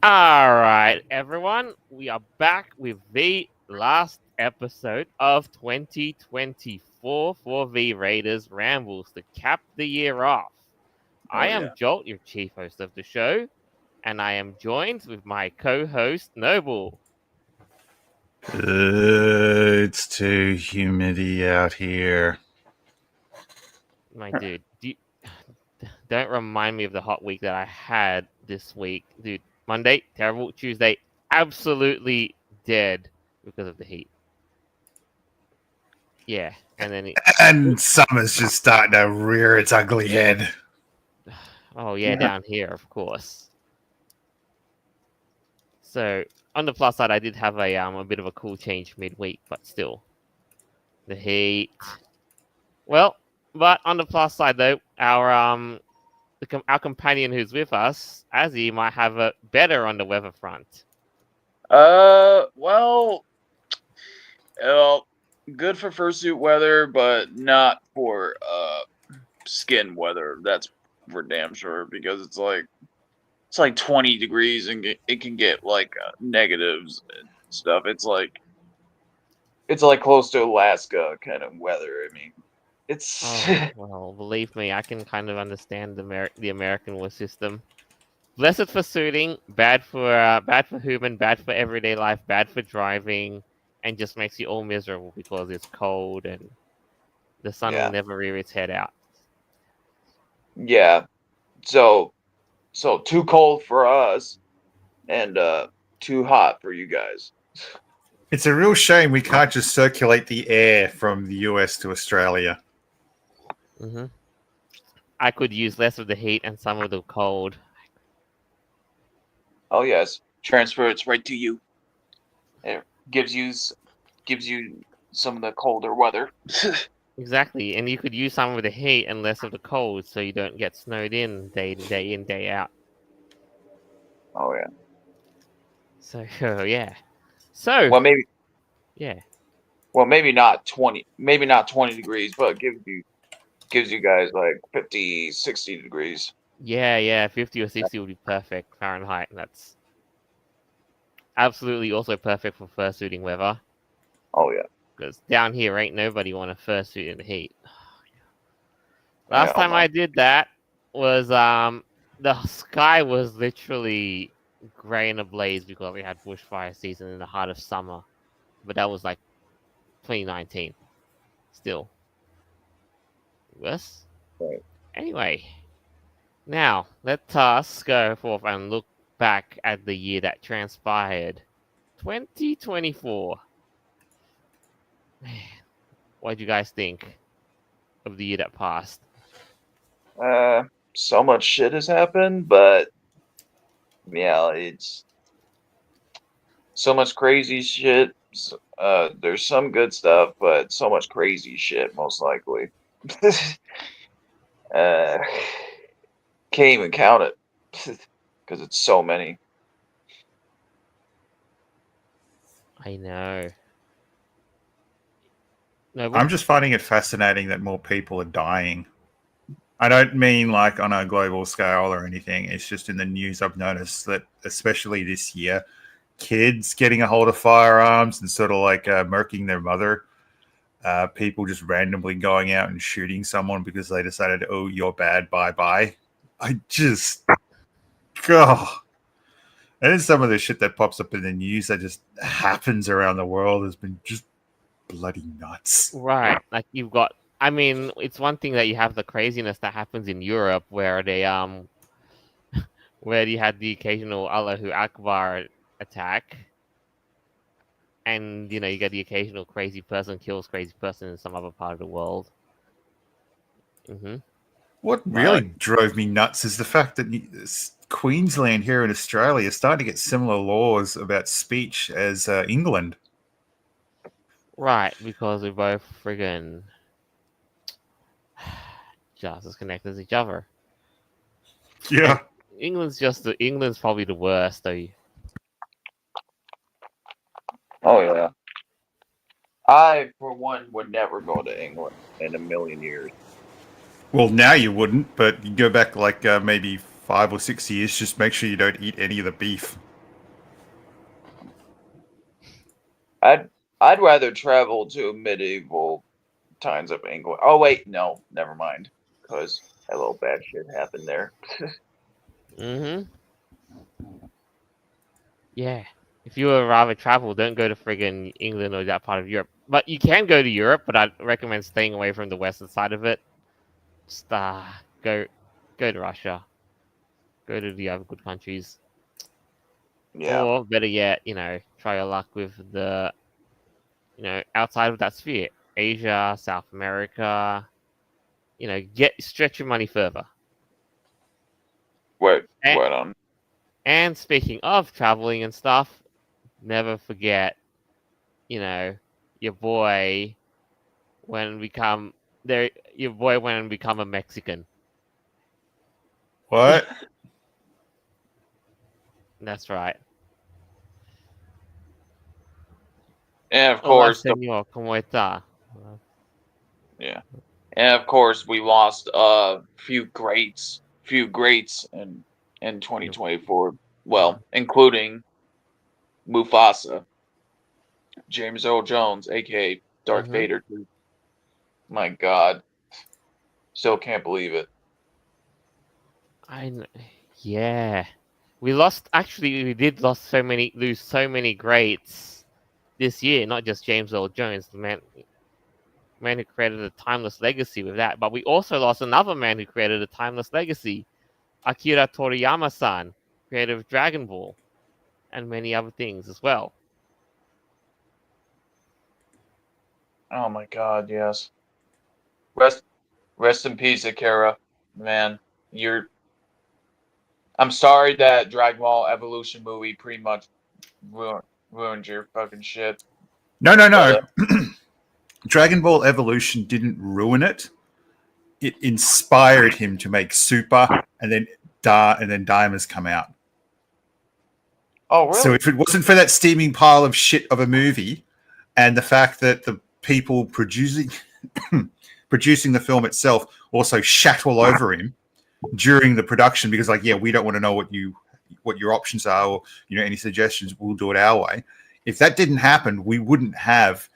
All right, everyone, we are back with the last episode of 2024 for the Raiders Rambles to cap the year off. I Oh am yeah. Jolt, your chief host of the show, and I am joined with my co-host Noble. It's too humidity out here. My dude, don't remind me of the hot week that I had this week, dude. Monday, terrible. Tuesday, absolutely dead because of the heat. Yeah, and then And summer's just starting to rear its ugly head. oh yeah, down here, of course. So on the plus side, I did have a bit of a cool change midweek, but still, the heat. Well, but on the plus side though, our companion who's with us, Azzy, might have a better on the weather front. Well, good for fursuit weather, but not for skin weather. That's for damn sure because it's like 20 degrees and it can get like negatives and stuff. It's like close to Alaska kind of weather. I mean, it's Oh well, believe me, I can kind of understand the American war system. Blessed for suiting, bad for human, bad for everyday life, bad for driving, and just makes you all miserable because it's cold and the sun will yeah, never rear its head out. yeah. So too cold for us and too hot for you guys. It's a real shame we can't just circulate the air from the US to Australia. Hmm I could use less of the heat and some of the cold. Oh yes, transfer it right to you. It gives you some of the colder weather. Exactly, and you could use some of the heat and less of the cold, so you don't get snowed in day in, day out. Oh yeah. So yeah, so Well, maybe yeah, not 20, maybe not 20 degrees, but gives you guys like 50, 60 degrees. yeah, 50 or 60 would be perfect Fahrenheit. That's absolutely also perfect for fursuiting weather. Oh yeah. Because down here ain't nobody want a fursuit in the heat. Last Hell time no. I did that was the sky was literally grey and ablaze because we had bushfire season in the heart of summer. But that was like 2019. Still. Yes. Right. Anyway. Now, let us go forth and look back at the year that transpired. 2024. What did you guys think of the year that passed? So much shit has happened, but yeah, it's so much crazy shit. There's some good stuff, but so much crazy shit, most likely. uh, can't even count it because it's so many. I know. No, I'm just finding it fascinating that more people are dying. I don't mean like on a global scale or anything. It's just in the news I've noticed that, especially this year, kids getting a hold of firearms and sort of like murking their mother. People just randomly going out and shooting someone because they decided, oh, you're bad, bye. I just, God. And then some of the shit that pops up in the news that just happens around the world has been just bloody nuts. right. Like you've got I mean, it's one thing that you have the craziness that happens in Europe where they where you had the occasional Allahu Akbar attack. And you get the occasional crazy person kills crazy person in some other part of the world. Hmm What really drove me nuts is the fact that Queensland here in Australia is starting to get similar laws about speech as England. Right, because we're both friggin' just as connected as each other. Yeah. And England's probably the worst though. Oh yeah. I, for one, would never go to England in a million years. Well, now you wouldn't, but you go back like maybe 5 or 6 years, just make sure you don't eat any of the beef. I'd rather travel to medieval times of England. Oh wait, no, never mind, because a little bad shit happened there. Mm-hmm. Yeah. If you would rather travel, don't go to friggin' England or that part of Europe. But you can go to Europe, but I'd recommend staying away from the western side of it. Just go to Russia. Go to the other good countries. Yeah. Or better yet, try your luck with the outside of that sphere. Asia, South America, stretch your money further. Wait, And, what on? and speaking of traveling and stuff, never forget, your boy when become there your boy when become a Mexican. What? That's right. And of Hola, course, señor, ¿cómo está? yeah, and of course, we lost a few greats in 2024. Well, including Mufasa, James Earl Jones, aka Darth Mm-hmm. Vader. My God, still can't believe it. Yeah. We did lose so many greats this year, not just James Earl Jones, the man who created a timeless legacy with that, but we also lost another man who created a timeless legacy, Akira Toriyama-san, creator of Dragon Ball, and many other things as well. Oh my God, yes. Rest, rest in peace, Akira. Man, you're. I'm sorry that Dragon Ball Evolution movie pretty much ruined, ruined your fucking shit. No, no, But no. Dragon Ball Evolution didn't ruin it. It inspired him to make Super, and then Diamonds come out. oh So really? if it wasn't for that steaming pile of shit of a movie, and the fact that the people producing the film itself also shat all over him during the production, because we don't want to know what your options are, or any suggestions, we'll do it our way. If that didn't happen, we wouldn't have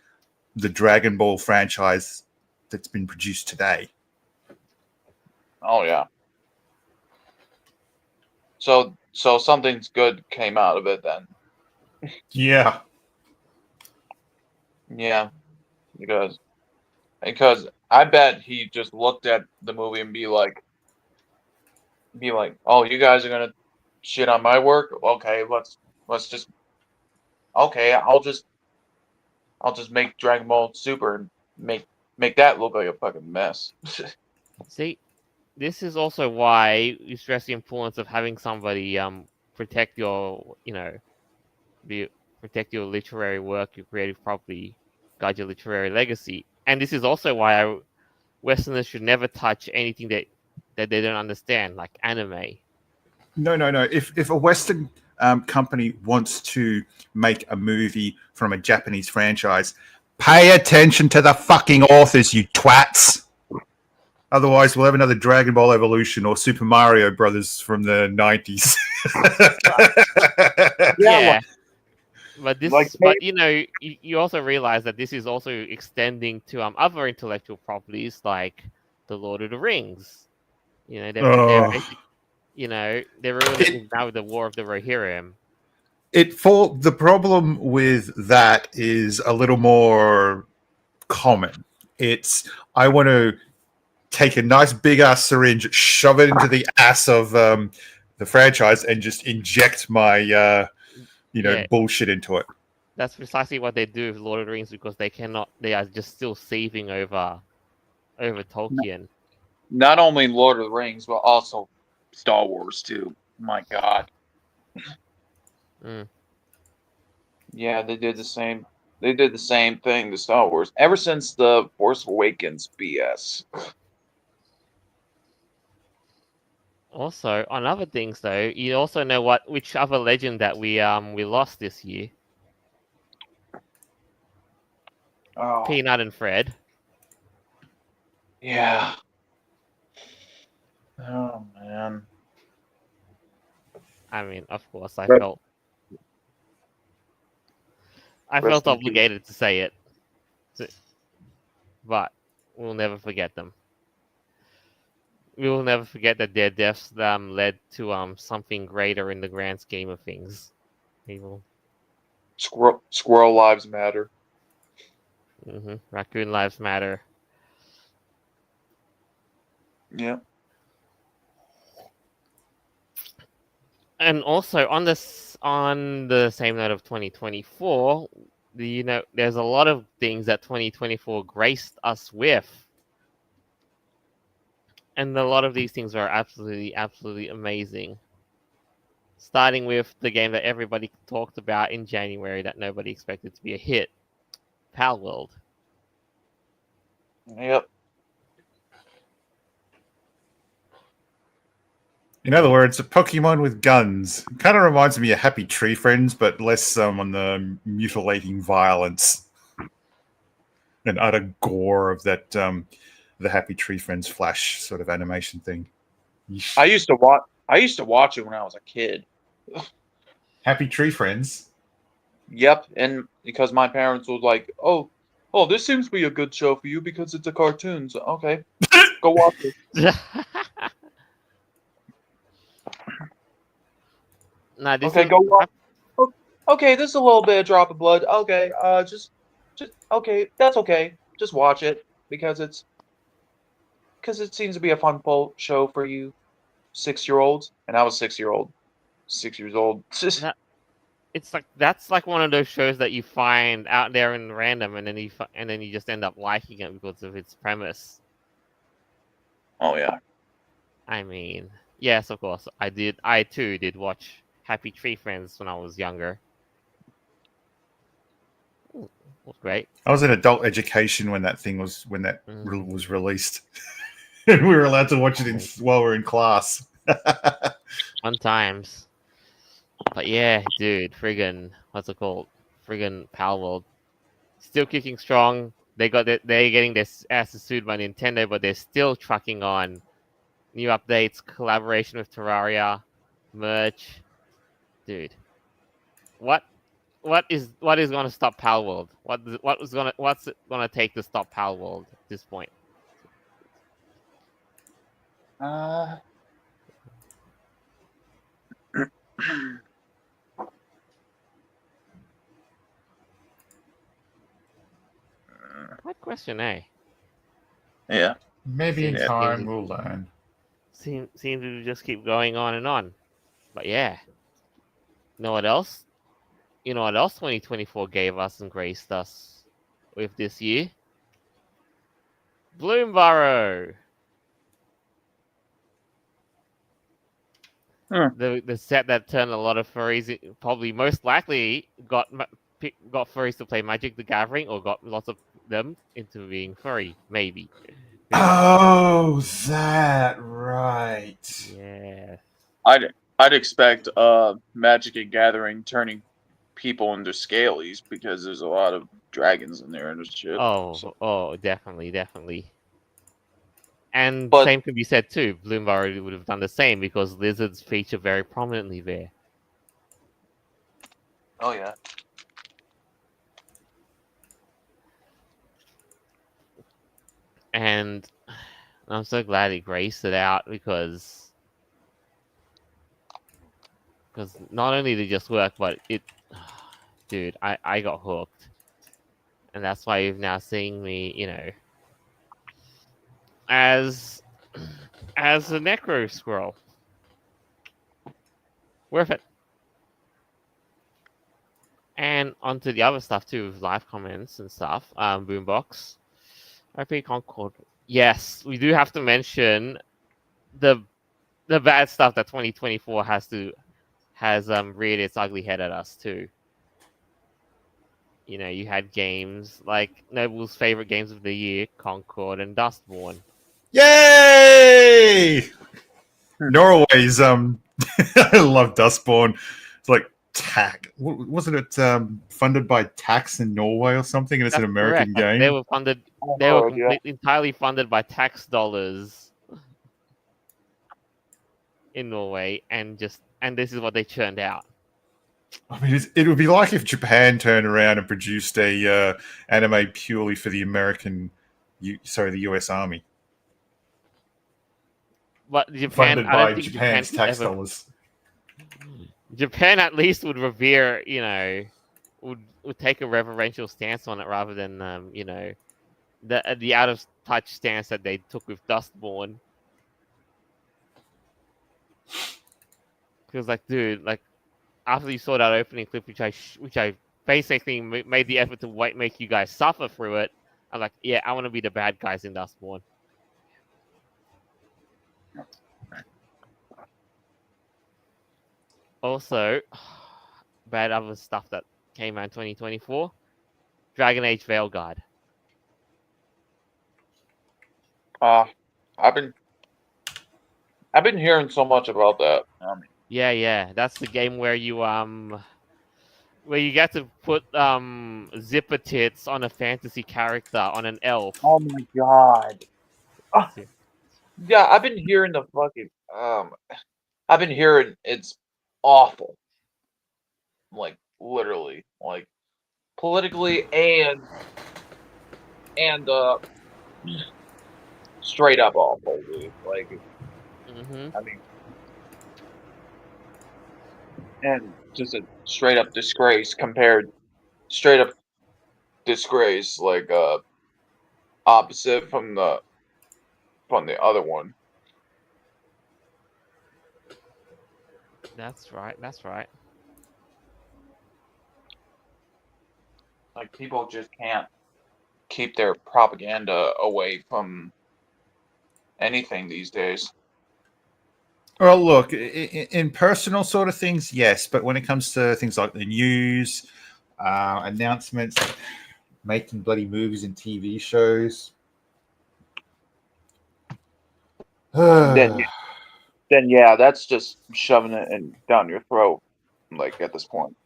the Dragon Ball franchise that's been produced today. Oh yeah. So something's good came out of it then. Yeah. Yeah, because I bet he just looked at the movie and be like, oh, you guys are gonna shit on my work. Okay, let's just okay. I'll just make Dragon Ball Super and make that look like a fucking mess. See, this is also why you stress the importance of having somebody protect your be protect your literary work, your creative property, guide your literary legacy. And this is also why Westerners should never touch anything that they don't understand, like anime. No, no, no. If a Western company wants to make a movie from a Japanese franchise, pay attention to the fucking authors, you twats. Otherwise, we'll have another Dragon Ball Evolution or Super Mario Brothers from the 90s. Yeah, but Like, you also realize that this is also extending to other intellectual properties like the Lord of the Rings. They're Oh. basic, they're ruining things now with the War of the Rohirrim. The problem with that is a little more common. I want to take a nice big ass syringe, shove it into the ass of the franchise, and just inject my Yeah, bullshit into it. that's precisely what they do with Lord of the Rings because they are just still seething over Tolkien. not only Lord of the Rings, but also Star Wars too. My God. Mm. Yeah, they did the same. They did the same thing to Star Wars ever since the Force Awakens BS. Also, on other things though, you also know which other legend that we lost this year? Oh Peanut and Fred. yeah. Oh man. I mean, of course, Rest, I Rest felt in peace. obligated to say it, but we'll never forget them. We will never forget that their deaths led to something greater in the grand scheme of things. People, Squirrel lives matter. Raccoon lives matter. Yeah. And also on the same note of 2024, there's a lot of things that 2024 graced us with, and a lot of these things are absolutely, absolutely amazing. Starting with the game that everybody talked about in January that nobody expected to be a hit, Pal World. Yep. In other words, a Pokemon with guns. Kind of reminds me of Happy Tree Friends, but less on the mutilating violence and utter gore of that the Happy Tree Friends Flash sort of animation thing. Yeesh. I used to watch it when I was a kid. Happy Tree Friends. Yep, and because my parents was like, "Oh, this seems to be a good show for you because it's a cartoon." So okay, go watch it. Nah, this Okay, is go watch. Okay, this is a little bit of drop of blood. Okay, just okay. That's okay. Just watch it because it seems to be a fun show for you 6-year-olds, and I was 6-year-old, 6 years old. that, it's like that's like one of those shows that you find out there in random, and then you just end up liking it because of its premise. Oh yeah. I mean, yes, of course, I too did watch Happy Tree Friends when I was younger. It was great. I was in adult education when that Mm. was released, and we were allowed to watch it while we were in class. Fun times. But yeah, dude, friggin' what's it called? Friggin' Pal World. Still kicking strong. They're getting their asses sued by Nintendo, but they're still trucking on. New updates, collaboration with Terraria, merch. Dude. What is gonna stop Pal World? What's it gonna take to stop Pal World at this point? Good question, eh? Yeah. Maybe in Seems time we'll learn. seem to just keep going on and on. But yeah. You know what else? You know what else 2024 gave us and graced us with this year? Bloomborough. The set that turned a lot of furries, probably most likely got furries to play Magic the Gathering, or got lots of them into being furry, maybe. Who knows? Oh, that right. Yeah. I'd expect Magic the Gathering turning people into scalies because there's a lot of dragons in there and shit. So. Oh, definitely, definitely. And But same could be said too. Bloomborough would have done the same because lizards feature very prominently there. oh yeah. And I'm so glad it graced it out because not only did it just work, but it, dude, I got hooked, and that's why you've now seen me, as a necro squirrel. Worth it. And onto the other stuff too, with live comments and stuff. Boombox, RP Concord. Yes, we do have to mention the bad stuff that 2024 has reared its ugly head at us too. You had games like Noble's favorite games of the year, Concord and Dustborn. Yay! Norway's I love Dustborn. It's like wasn't it funded by Tax in Norway or something, and it's an That's American correct. game? They were funded. They were entirely funded by tax dollars in Norway, and this is what they churned out. I mean, it would be like if Japan turned around and produced a anime purely for the the U.S. Army, But Japan, funded I don't by think Japan Japan's could tax ever. dollars. Japan at least would revere, would take a reverential stance on it rather than, the out of touch stance that they took with Dustborn. Because, like, dude, like, after you saw that opening clip, which I basically made the effort to make you guys suffer through it, I'm like, yeah, I want to be the bad guys in Dustborn. Also, bad other stuff that came out in 2024, Dragon Age Veilguard. I've been hearing so much about that. Yeah, that's the game where you get to put zipper tits on a fantasy character, on an elf. Oh my god. Yeah, I've been hearing the fucking I've been hearing it's awful. Like literally, like politically and straight up awful, dude. Like Mm-hmm. I mean, and just a straight up disgrace straight up disgrace, like opposite from the other one. That's right. That's right. Like people just can't keep their propaganda away from anything these days. Well, look, in personal sort of things, yes, but when it comes to things like the news, announcements, making bloody movies and TV shows, Then yeah, that's just shoving it down your throat. Like at this point.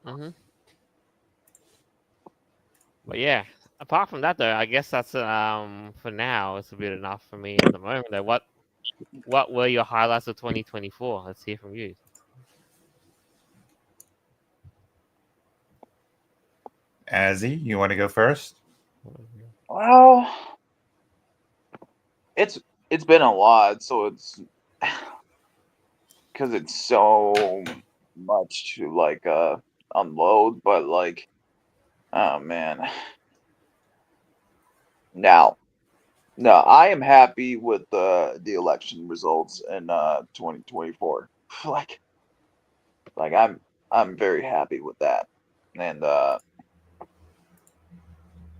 Mm-hmm. But yeah, apart from that though, I guess that's for now it's a bit enough for me at the moment. Though, what were your highlights of 2024? Let's hear from you. Azzy, you want to go first? Well, it's been a lot, so it's because it's so much to like unload, but like oh man. Now, no, I am happy with the election results in 2024. Like I'm very happy with that. And the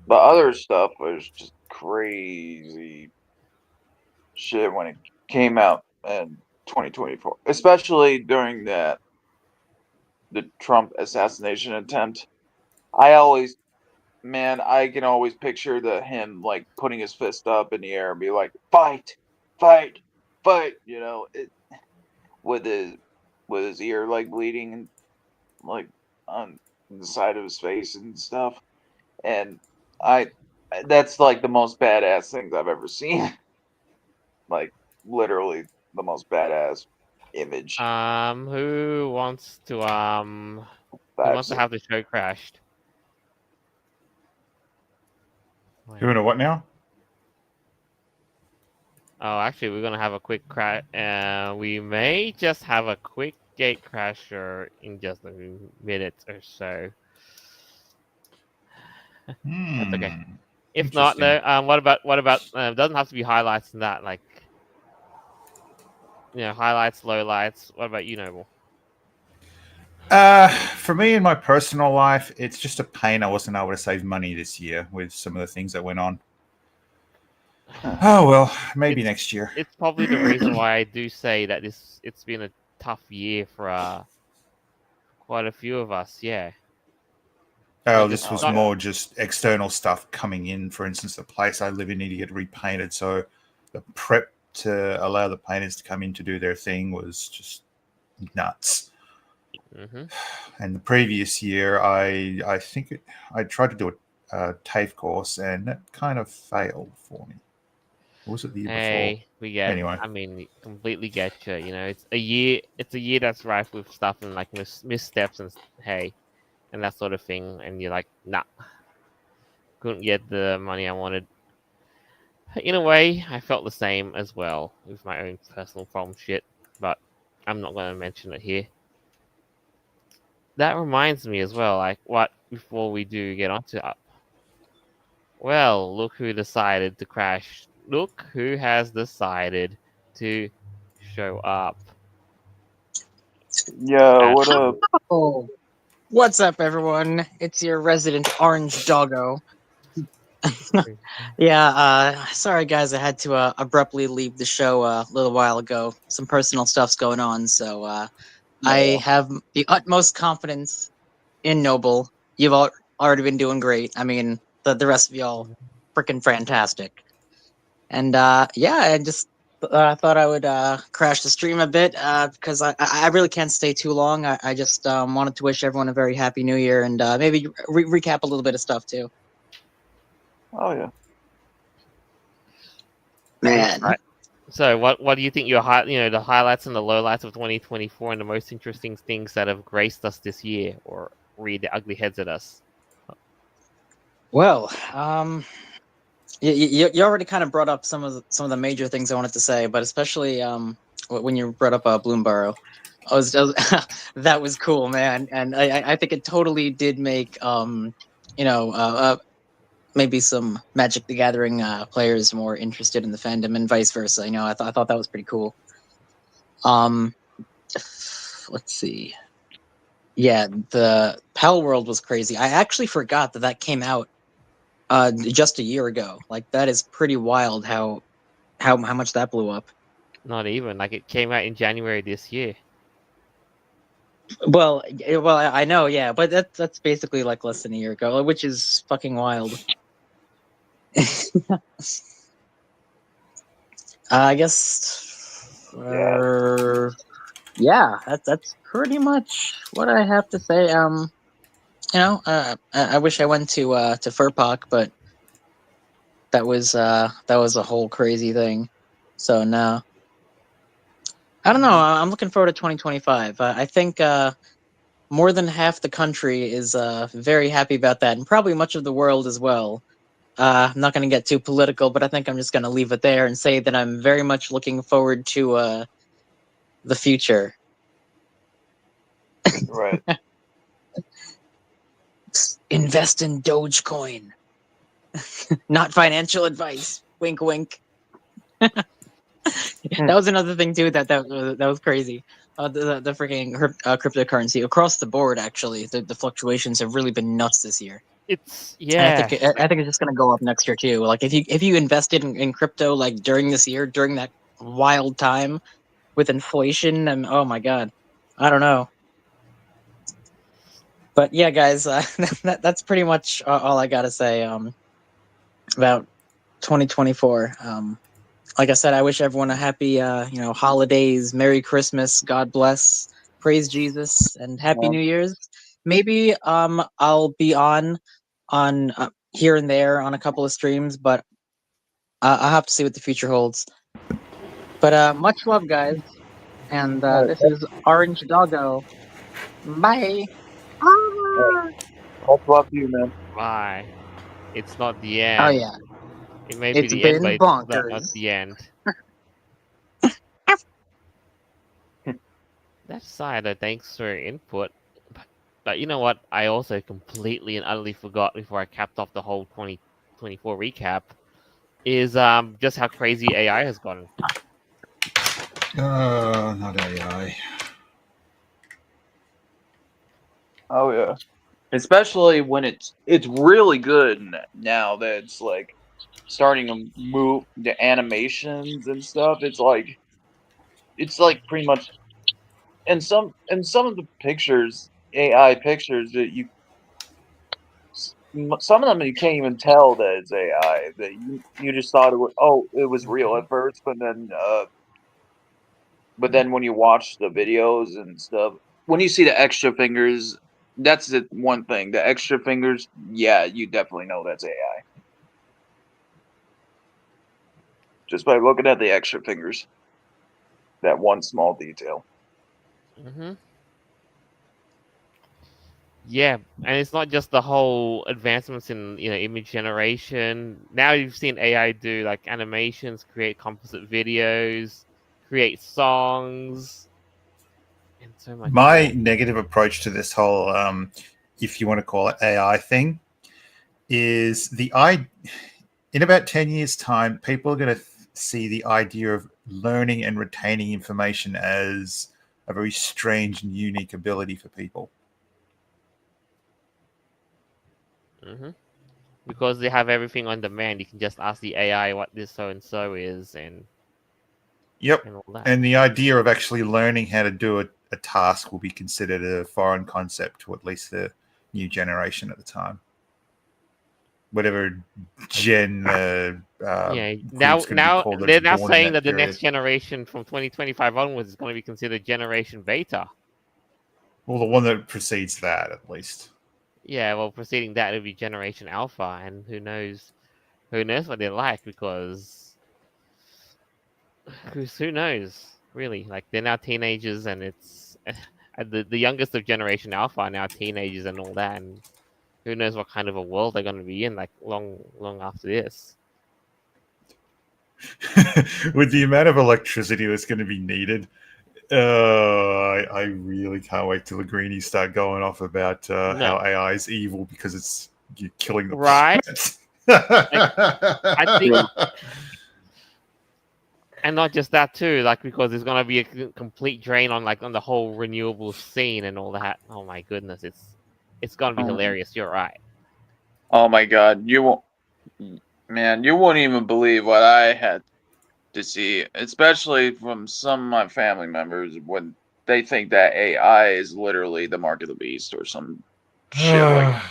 other stuff was just crazy shit when it came out in 2024, especially during the Trump assassination attempt. I always, man, I can always picture him like putting his fist up in the air and be like, "Fight, fight, fight!" With his ear like bleeding and like on the side of his face and stuff. And I, that's like the most badass things I've ever seen. Like literally the most badass image. Who wants to I've seen. have the show crashed? Doing a what now? Oh, actually, we're gonna have a quick crash. We may just have a quick gate crasher in just a minute or so. That's okay. If not, though, what about? Doesn't have to be highlights in that, like, highlights, lowlights. What about you, Noble? For me in my personal life, it's just a pain I wasn't able to save money this year with some of the things that went on. Oh well, maybe next year. It's probably the reason why I do say that it's been a tough year for quite a few of us. Yeah. Oh, this was more just external stuff coming in. For instance, the place I live in needed to get repainted, so the prep to allow the painters to come in to do their thing was just nuts. Mm-hmm. And the previous year, I think I tried to do a TAFE course, and that kind of failed for me. Or was it the year before? Hey, we get. Anyway. I mean, completely get you. You know, it's a year. It's a year that's rife with stuff and like missteps and hey, and that sort of thing. And you're like, nah, couldn't get the money I wanted. In a way, I felt the same as well with my own personal problem shit, but I'm not going to mention it here. That reminds me as well, like, what before we do get onto Up? Well, look who decided to crash. Look who has decided to show up. Yeah, what up? Oh, what's up, everyone? It's your resident orange doggo. Yeah, sorry guys, I had to abruptly leave the show a little while ago. Some personal stuff's going on, so I have the utmost confidence in Noble. You've all already been doing great. I mean, the rest of y'all freaking fantastic. And yeah, I just thought I would crash the stream a bit because I really can't stay too long. I just wanted to wish everyone a very happy New Year and maybe recap a little bit of stuff too. Oh yeah. Man. Right. So, what do you think the highlights and the lowlights of 2024 and the most interesting things that have graced us this year, or read the ugly heads at us? Well, you already kind of brought up some of the major things I wanted to say, but especially when you brought up Bloomborough, that was cool, man, and I think it totally did make maybe some Magic the Gathering players more interested in the fandom and vice versa. I thought that was pretty cool. Let's see. Yeah, the Pal World was crazy. I actually forgot that came out just a year ago. Like that is pretty wild how much that blew up. Not even like it came out in January this year. Well, I know, yeah, but that's basically like less than a year ago, which is fucking wild. I guess. Yeah, that's pretty much what I have to say. I wish I went to Furpok, but that was a whole crazy thing. So no, I don't know. I'm looking forward to 2025. I think more than half the country is very happy about that, and probably much of the world as well. I'm not going to get too political, but I think I'm just going to leave it there and say that I'm very much looking forward to the future. Right. Invest in Dogecoin. Not financial advice. Wink, wink. That was another thing too. That was crazy. The freaking cryptocurrency across the board. Actually, the fluctuations have really been nuts this year. It's And I think it's just gonna go up next year too. Like if you invested in crypto like during this year, during that wild time with inflation, and oh my god, I don't know. But yeah, guys, that's pretty much all I gotta say about 2024. Like I said, I wish everyone a happy holidays, Merry Christmas, God bless, praise Jesus, and Happy Yeah. New Year's. Maybe I'll be on here and there on a couple of streams, but I'll have to see what the future holds. But much love, guys, and this is Orange Doggo. Bye. Much love to you, man. Bye. It's not the Oh end. yeah, It may be it's the end, been but it's not bonkers. the end. That side, thanks for your input. But you know what? I also completely and utterly forgot before I capped off the whole 2024 recap is just how crazy AI has gotten. Not AI. Oh yeah. Especially when it's really good now that it's like starting to move the animations and stuff. It's like pretty much and some of the pictures, AI pictures that some of them you can't even tell that it's AI. That you just thought it was real at first, but then when you watch the videos and stuff, when you see the extra fingers, that's the one thing. The extra fingers, yeah, you definitely know that's AI. just by looking at the extra fingers. That one small detail. Mm-hmm. Yeah, and it's not just the whole advancements in image generation. Now you've seen AI do like animations, create composite videos, create songs, and so much My more. negative approach to this whole, if you want to call it AI thing, is in about 10 years' time, people are going to see the idea of learning and retaining information as a very strange and unique ability for people. Mm-hmm. Because they have everything on demand, you can just ask the AI what this so and so is, and Yep. all that. And the idea of actually learning how to do a task will be considered a foreign concept to at least the new generation at the time. Whatever gen Yeah. group's going to be called that's They're now born in saying that that the period. next generation from 2025 onwards is going to be considered Generation Beta. Well, the one that precedes that, at least. Yeah, well, preceding that it'll be Generation Alpha, and who knows what they're like, because who knows really? Like, they're now teenagers, and it's and the youngest of Generation Alpha are now teenagers and all that, and who knows what kind of a world they're going to be in, like long after this. With the amount of electricity that's going to be needed, I really can't wait till the greenies start going off about No. how AI is evil because you're killing the Right. planet. I think, and not just that too, like, because there's gonna be a complete drain on the whole renewable scene and all that. Oh my goodness, it's gonna be hilarious. You're right. Oh my god, you won't, man, you won't even believe what I had to see, especially from some of my family members when they think that AI is literally the mark of the beast or some shit like.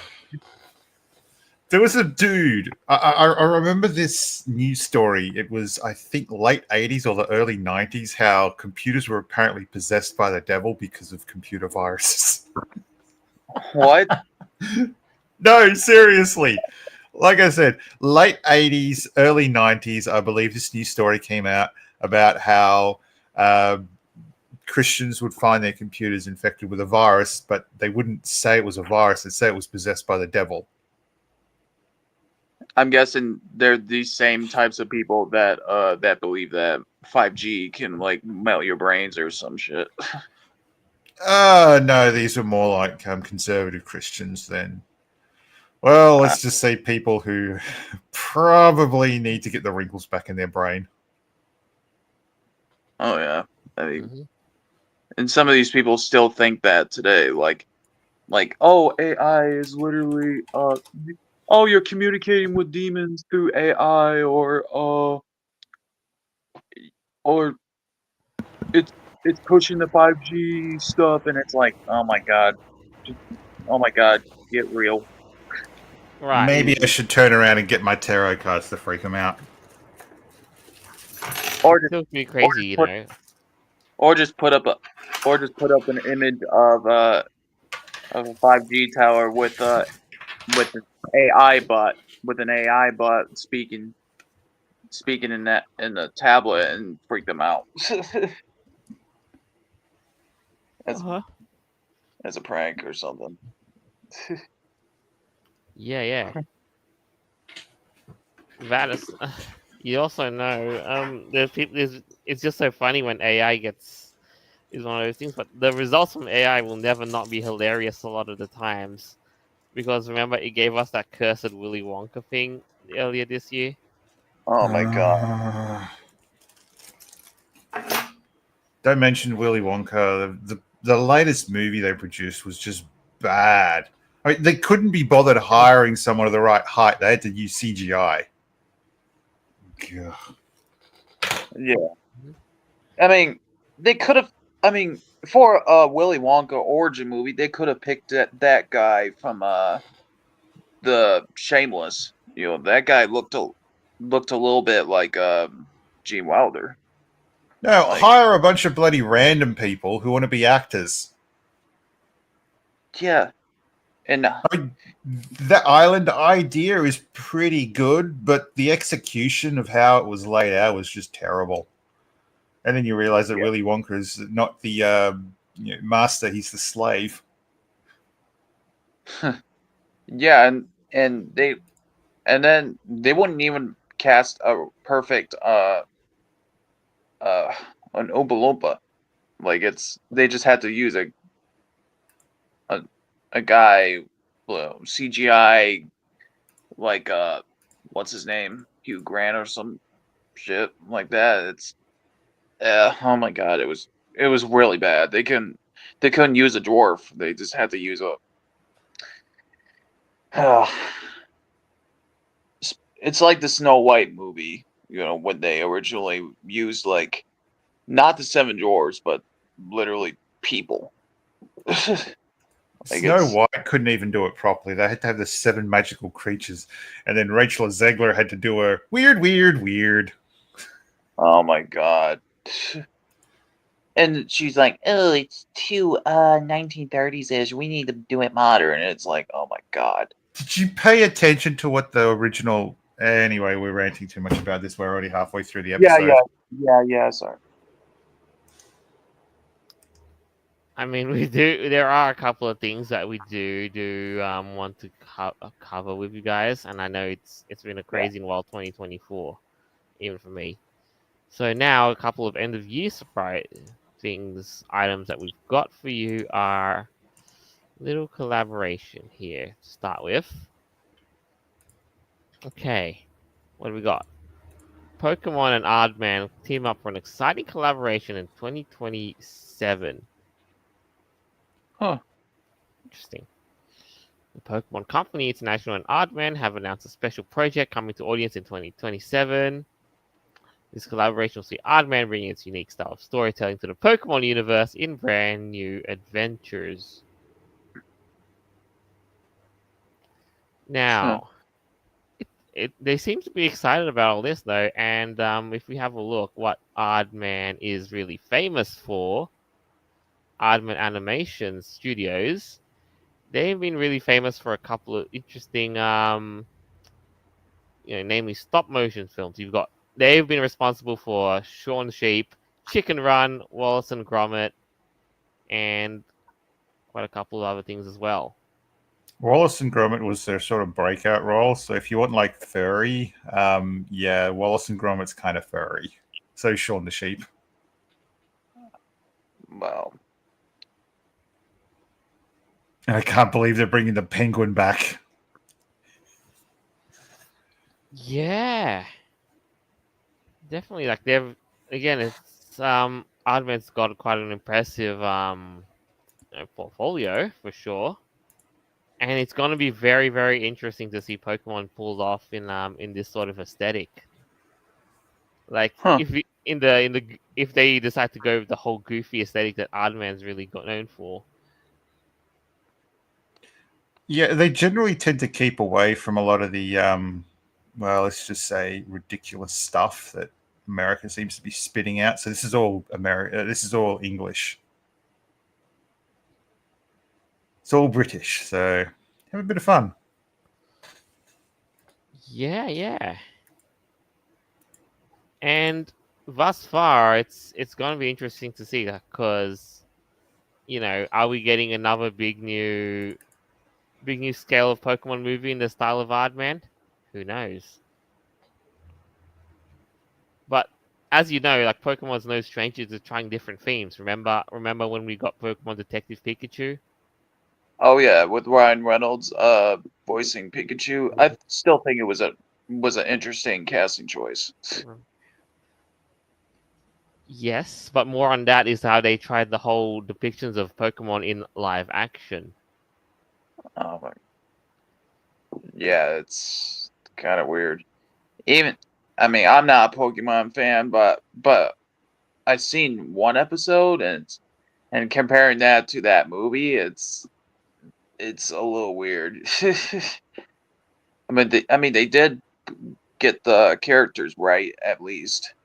There was a dude. I remember this news story. It was, I think, late 80s or the early 90s, how computers were apparently possessed by the devil because of computer viruses. What? No, seriously. Like I said, late 80s, early 90s, I believe this news story came out about how Christians would find their computers infected with a virus, but they wouldn't say it was a virus. They'd say it was possessed by the devil. I'm guessing they're these same types of people that that believe that 5G can like melt your brains or some shit. No, these were more like conservative Christians then. Well, let's just say people who probably need to get the wrinkles back in their brain. Oh yeah, I mean, Mm-hmm. and some of these people still think that today, like oh, AI is literally oh, you're communicating with demons through AI, or it's pushing the 5G stuff, and it's like, oh my god, just, oh my god, get real. Right. Maybe I should turn around and get my tarot cards to freak them out. Or just, Feels pretty crazy, you put, know. or just put up an image of a 5G tower with an AI bot speaking in the tablet and freak them out. as Uh-huh. as a prank or something. Yeah. That is. You also know, there's people. It's just so funny when AI is one of those things, but the results from AI will never not be hilarious a lot of the times, because remember it gave us that cursed Willy Wonka thing earlier this year. Oh my god. Don't mention Willy Wonka. The latest movie they produced was just bad. I mean, they couldn't be bothered hiring someone of the right height. They had to use CGI. God. Yeah. I mean, they could have. I mean, for a Willy Wonka origin movie, they could have picked that guy from the Shameless. You know, that guy looked a little bit like Gene Wilder. No, Like, hire a bunch of bloody random people who want to be actors. yeah, And I mean, the island idea is pretty good, but the execution of how it was laid out was just terrible. And then you realize that Yeah. Willy Wonka is not the master; he's the slave. yeah, and then they wouldn't even cast a perfect an Oompa Loompa. Like they just had to use a, a guy, CGI, like what's his name, Hugh Grant or some shit like that. Oh my god, it was really bad. They couldn't use a dwarf. They just had to use a. It's like the Snow White movie, when they originally used like not the seven dwarves, but literally people. Like Snow White couldn't even do it properly. They had to have the 7 magical creatures, and then Rachel Zegler had to do a weird, weird, weird. Oh my god. And she's like, "Oh, it's too 1930s-ish. We need to do it modern." And it's like, "Oh my god." Did you pay attention to what the original? Anyway, we're ranting too much about this. We're already halfway through the episode. Yeah. Sorry. I mean, we do. There are a couple of things that we do want to cover with you guys, and I know it's been a crazy wild 2024, even for me. So now a couple of end of year surprise items that we've got for you are little collaboration here to start with. Okay, what do we got? Pokemon and Aardman team up for an exciting collaboration in 2027. Huh. Interesting. The Pokemon Company International and Aardman have announced a special project coming to audience in 2027. This collaboration will see Aardman bringing its unique style of storytelling to the Pokemon universe in brand new adventures. Now, they seem to be excited about all this though, and if we have a look, what Aardman is really famous for, Aardman Animation Studios, they've been really famous for a couple of interesting, namely stop motion films. They've been responsible for Shaun the Sheep, Chicken Run, Wallace and Gromit, and quite a couple of other things as well. Wallace and Gromit was their sort of breakout role. So if you want like furry, Wallace and Gromit's kind of furry. So Shaun the Sheep. Wow. And I can't believe they're bringing the penguin back. Yeah, definitely. Like it's Aardman's got quite an impressive portfolio for sure, and it's going to be very, very interesting to see Pokemon pulled off in this sort of aesthetic. Like if they decide to go with the whole goofy aesthetic that Aardman's really got known for. Yeah, they generally tend to keep away from a lot of the let's just say ridiculous stuff that America seems to be spitting out. So this is all this is all English. It's all British. So have a bit of fun. Yeah. And thus far, it's going to be interesting to see that because, are we getting another big new scale of Pokemon movie in the style of Aardman? Who knows? But as you know, like Pokemon's no stranger to trying different themes. Remember when we got Pokemon Detective Pikachu? Oh yeah, with Ryan Reynolds voicing Pikachu. I still think it was an interesting casting choice. Yes, but more on that is how they tried the whole depictions of Pokemon in live action. Oh my. Yeah, it's kind of weird. I'm not a Pokemon fan, but I've seen one episode, and comparing that to that movie, it's a little weird. They did get the characters right, at least.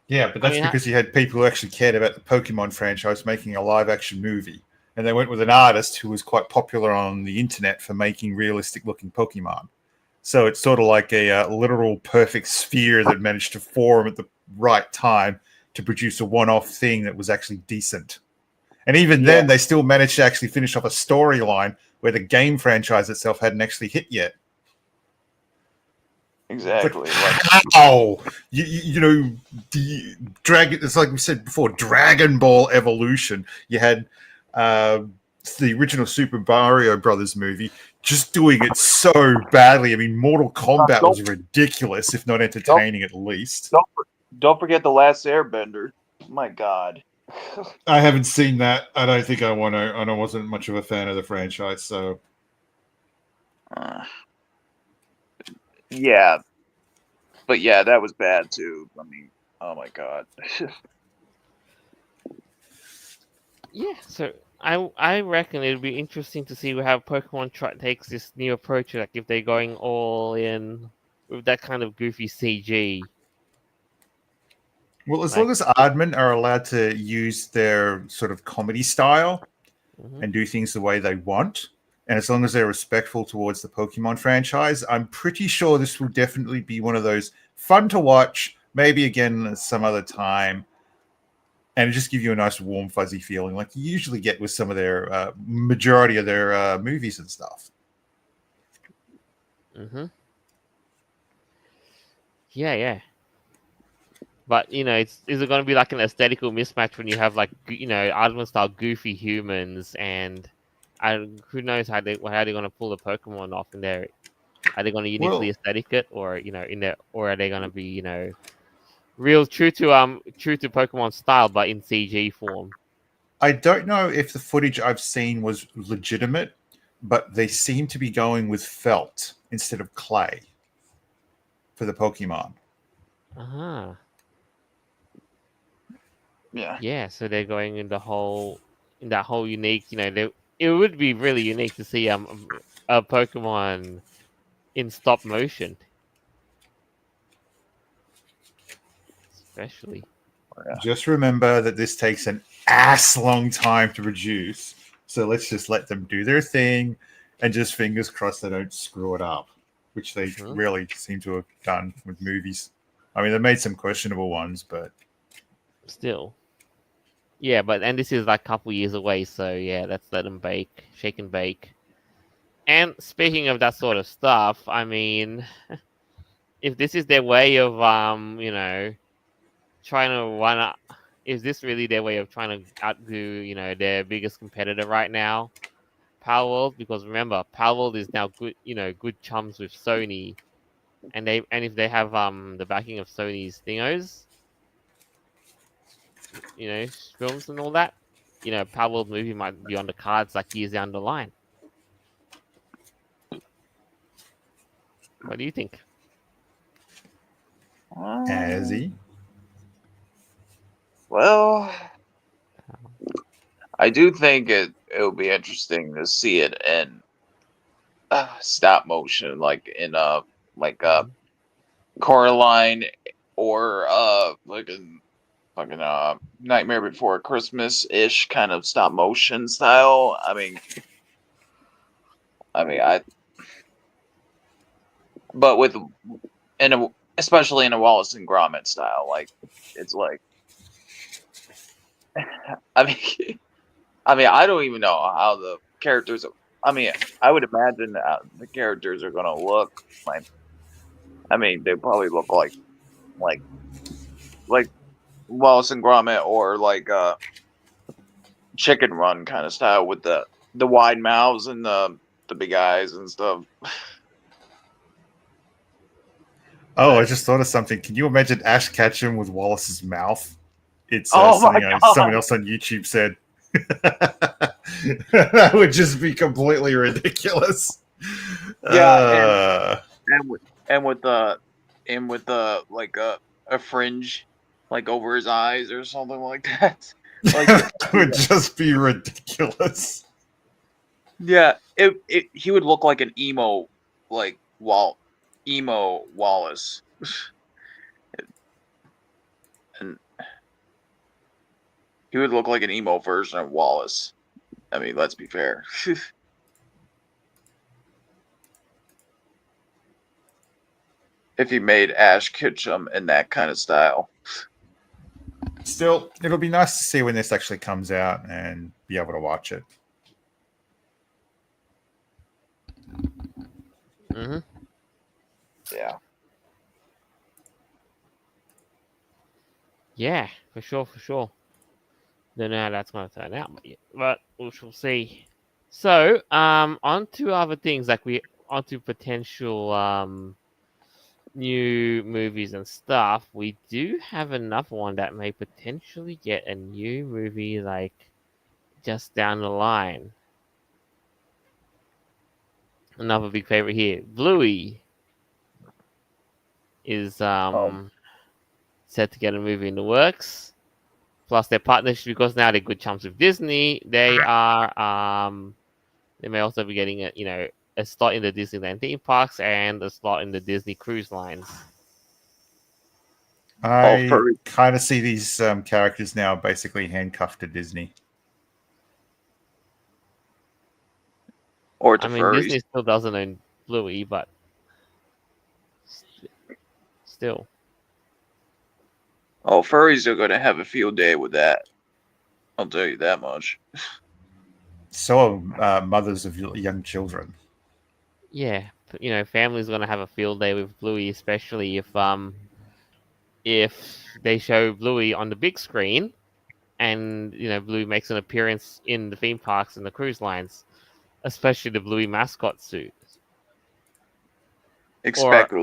Yeah, but that's because you had people who actually cared about the Pokemon franchise making a live action movie. and they went with an artist who was quite popular on the internet for making realistic-looking Pokemon. So it's sort of like a literal perfect sphere that managed to form at the right time to produce a one-off thing that was actually decent. And even then, they still managed to actually finish off a storyline where the game franchise itself hadn't actually hit yet. Exactly. But how? You know, Dragon. It's like we said before, Dragon Ball Evolution. You had the original Super Mario Brothers movie just doing it so badly. I mean, Mortal Kombat was ridiculous, if not entertaining at least. Don't forget The Last Airbender. My God. I haven't seen that. I don't think I want to. And I wasn't much of a fan of the franchise, so. Yeah. But yeah, that was bad too. I mean, oh my God. Yeah, so I reckon it'll be interesting to see how Pokemon takes this new approach, like if they're going all in with that kind of goofy CG. Well, as long as Aardman are allowed to use their sort of comedy style and do things the way they want, and as long as they're respectful towards the Pokemon franchise, I'm pretty sure this will definitely be one of those fun to watch, maybe again some other time, and just give you a nice warm, fuzzy feeling like you usually get with some of their majority of their movies and stuff. Yeah. But, you know, is it going to be like an aesthetical mismatch when you have, like, you know, Aardman-style goofy humans, and who knows how they're going to pull the Pokemon off in there? Are they going to uniquely aesthetic it, or, you know, or are they going to be, you know, real true to Pokemon style, but in CG form? I don't know if the footage I've seen was legitimate, but they seem to be going with felt instead of clay for the Pokemon. Yeah, so they're going in that whole unique, you know, it would be really unique to see a Pokemon in stop motion, especially. Just remember that this takes an ass long time to produce, so let's just let them do their thing and just fingers crossed they don't screw it up, which they really seem to have done with movies. I mean, they made some questionable ones, but still. Yeah, and this is like a couple years away, so yeah, let's let them shake and bake. And speaking of that sort of stuff, I mean, if this is their way of you know, trying to run up, is this really their way of trying to outdo, you know, their biggest competitor right now, Palworld? Because remember, Palworld is now good, you know, good chums with Sony, and if they have the backing of Sony's thingos, you know, films and all that, you know, Palworld movie might be on the cards like years down the line. What do you think? Azzy? Well, I do think it'll be interesting to see it in stop motion, like in Coraline or like a fucking Nightmare Before Christmas ish kind of stop motion style. I mean, but especially in a Wallace and Gromit style, like it's like, I mean, I don't even know how the characters. I mean, I would imagine the characters are gonna look like. I mean, they probably look like Wallace and Gromit or like Chicken Run kind of style with the wide mouths and the big eyes and stuff. Oh, I just thought of something. Can you imagine Ash Ketchum with Wallace's mouth? It's my God. someone else on YouTube said. That would just be completely ridiculous. Yeah, and with the like a fringe like over his eyes or something like that. Like that would just be ridiculous. yeah, he would look like an emo emo Wallace. And he would look like an emo version of Wallace. I mean, let's be fair. If he made Ash Ketchum in that kind of style. Still, it'll be nice to see when this actually comes out and be able to watch it. Mm-hmm. Yeah. Yeah, for sure, for sure. Don't know how that's going to turn out, but we shall see. So, on to other things on to potential new movies and stuff. We do have another one that may potentially get a new movie like just down the line. Another big favorite here, Bluey, is set to get a movie in the works. Plus their partnership, because now they're good chums with Disney. They may also be getting a slot in the Disneyland theme parks and a slot in the Disney cruise lines. I kind of see these characters now basically handcuffed to Disney. Or to furries. Disney still doesn't own Bluey, but still. Oh, furries are going to have a field day with that. I'll tell you that much. So are mothers of young children. Yeah, families going to have a field day with Bluey, especially if they show Bluey on the big screen, and Bluey makes an appearance in the theme parks and the cruise lines, especially the Bluey mascot suit. Expect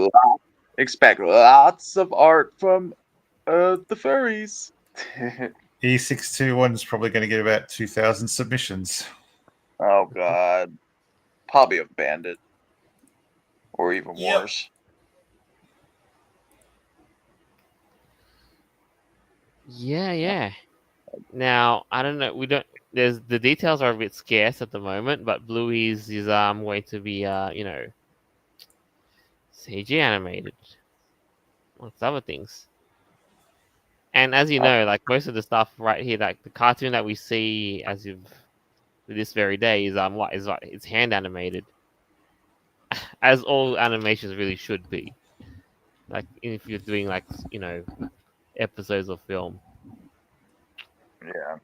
lots of art from the furries. E621 is probably going to get about 2,000 submissions. Oh God, probably a bandit, or even worse. Yeah. Now I don't know. The details are a bit scarce at the moment, but Bluey's is going to be CG animated, amongst other things. And as you know, like most of the stuff right here, like the cartoon that we see as of this very day is it's hand animated, as all animations really should be. Like if you're doing episodes of film. Yeah.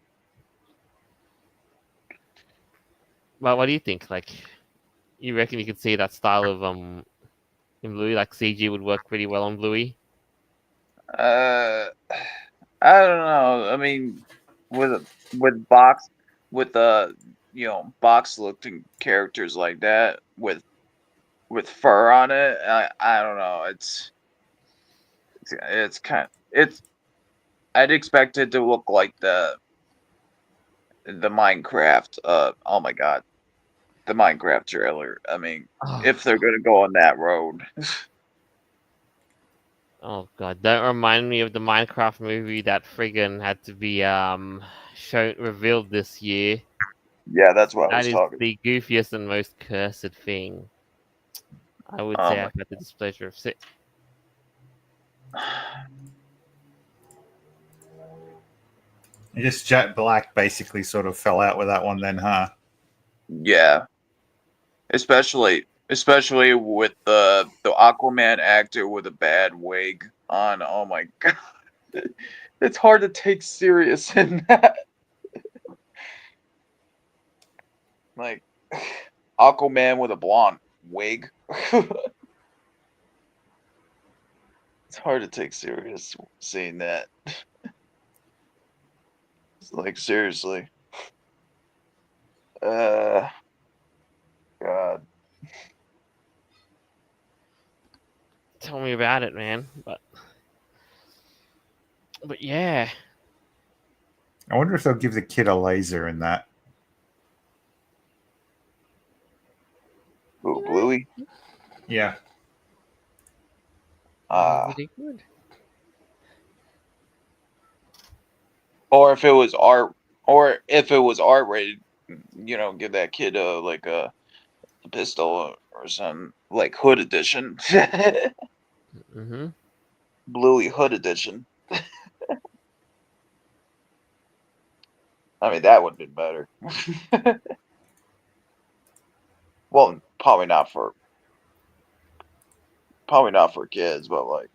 But what do you think? Like, you reckon you could see that style of in Bluey, like CG would work pretty well on Bluey? I don't know. I mean, with box box looking characters like that with fur on it, I don't know. It's kind. I'd expect it to look like the Minecraft. Oh my God, the Minecraft trailer. I mean, if they're gonna go on that road. Oh god, don't remind me of the Minecraft movie that friggin' had to be revealed this year. Yeah, that's what I was That is talking. the goofiest and most cursed thing. I would say I've had the displeasure of seeing. I guess Jet Black basically sort of fell out with that one then, huh? Yeah. Especially with the Aquaman actor with a bad wig on. Oh my God. It's hard to take serious in that. Like Aquaman with a blonde wig. It's hard to take serious seeing that. Like seriously. God. Tell me about it, man. But yeah. I wonder if they'll give the kid a laser in that. Ooh, Bluey? Yeah. Pretty good. Or if it was R rated, give that kid a pistol or some like Hood edition. Mm-hmm. Bluey Hood edition. I mean, that would have been better. Well, probably not for kids, but like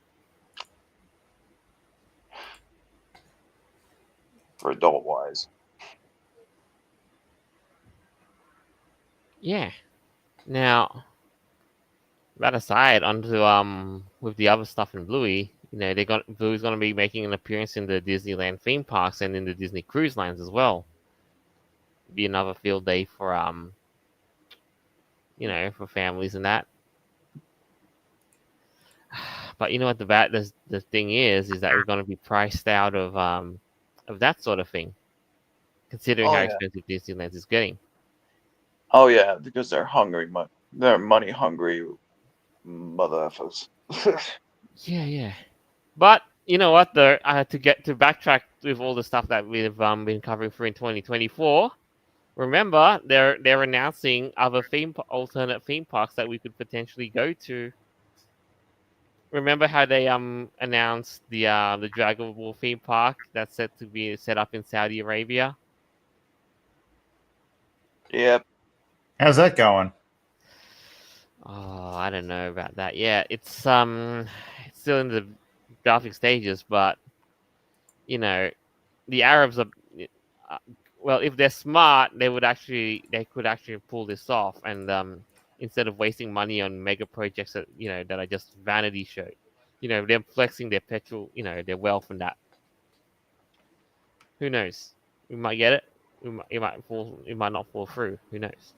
for adult wise. Yeah. Now, that aside, onto with the other stuff in Bluey, Bluey's gonna be making an appearance in the Disneyland theme parks and in the Disney cruise lines as well. Be another field day for for families and that. But you know what the thing is that we're gonna be priced out of that sort of thing, considering Oh how yeah. expensive Disneyland is getting. Oh yeah, because they're hungry, they're money hungry mother effers. Yeah. But you know what? Though I had to backtrack with all the stuff that we've been covering for in 2024. Remember, they're announcing other alternate theme parks that we could potentially go to. Remember how they announced the Dragon Ball theme park that's set to be set up in Saudi Arabia? Yep. How's that going? Oh, I don't know about that. Yeah, it's still in the drafting stages, but the Arabs are uh, well, if they're smart, they could actually pull this off, and instead of wasting money on mega projects that are just vanity show, they're flexing their their wealth and that. Who knows? We might get it. It might not fall through. Who knows?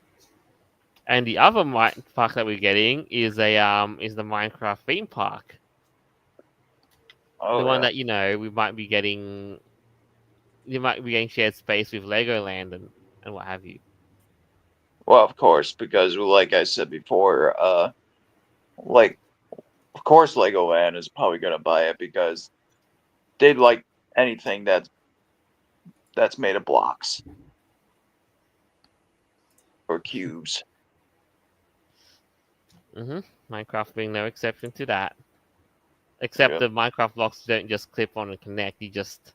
And the other park that we're getting is the Minecraft theme park. Oh The one yeah. that we might be getting. You might be getting shared space with Legoland and what have you. Well, of course, because like I said before, like of course Legoland is probably gonna buy it because they like anything that's made of blocks or cubes. Minecraft being no exception to that. Except Yep. the Minecraft blocks don't just clip on and connect. You just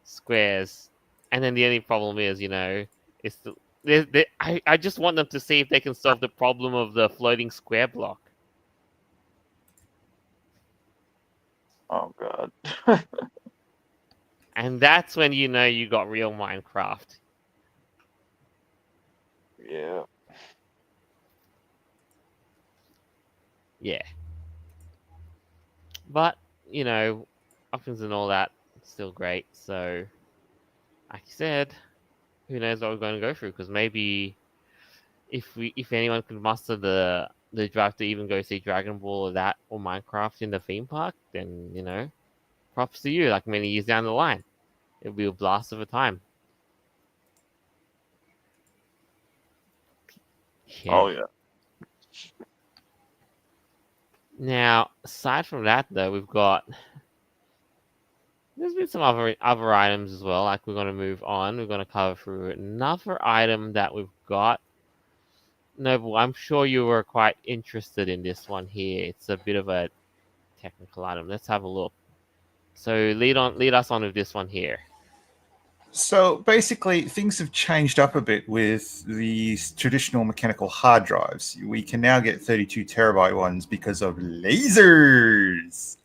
squares. And then the only problem is, it's I just want them to see if they can solve the problem of the floating square block. Oh god. And that's when you got real Minecraft. Yeah. Yeah. But, options and all that, still great. So, like you said, who knows what we're going to go through? Because maybe if anyone could muster the drive to even go see Dragon Ball or that or Minecraft in the theme park, then props to you. Like many years down the line, it'll be a blast of a time. Yeah. Oh yeah. Now, aside from that, though, there's been some other items as well. Like we're going to move on. We're going to cover through another item that we've got. Noble, I'm sure you were quite interested in this one here. It's a bit of a technical item. Let's have a look. So lead us on with this one here. So basically, things have changed up a bit with these traditional mechanical hard drives. We can now get 32 terabyte ones because of lasers.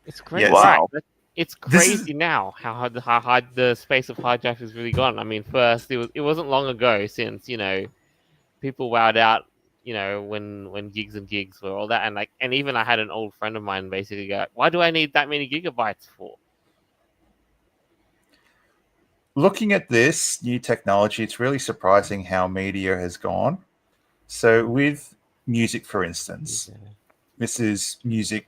It's crazy. Yeah, Wow. It's crazy now how hard the space of hard drive has really gone. I mean, first it wasn't long ago since people wowed out when gigs and gigs were all that, and even I had an old friend of mine basically go, "Why do I need that many gigabytes for?" Looking at this new technology, it's really surprising how media has gone. So with music, for instance, this is music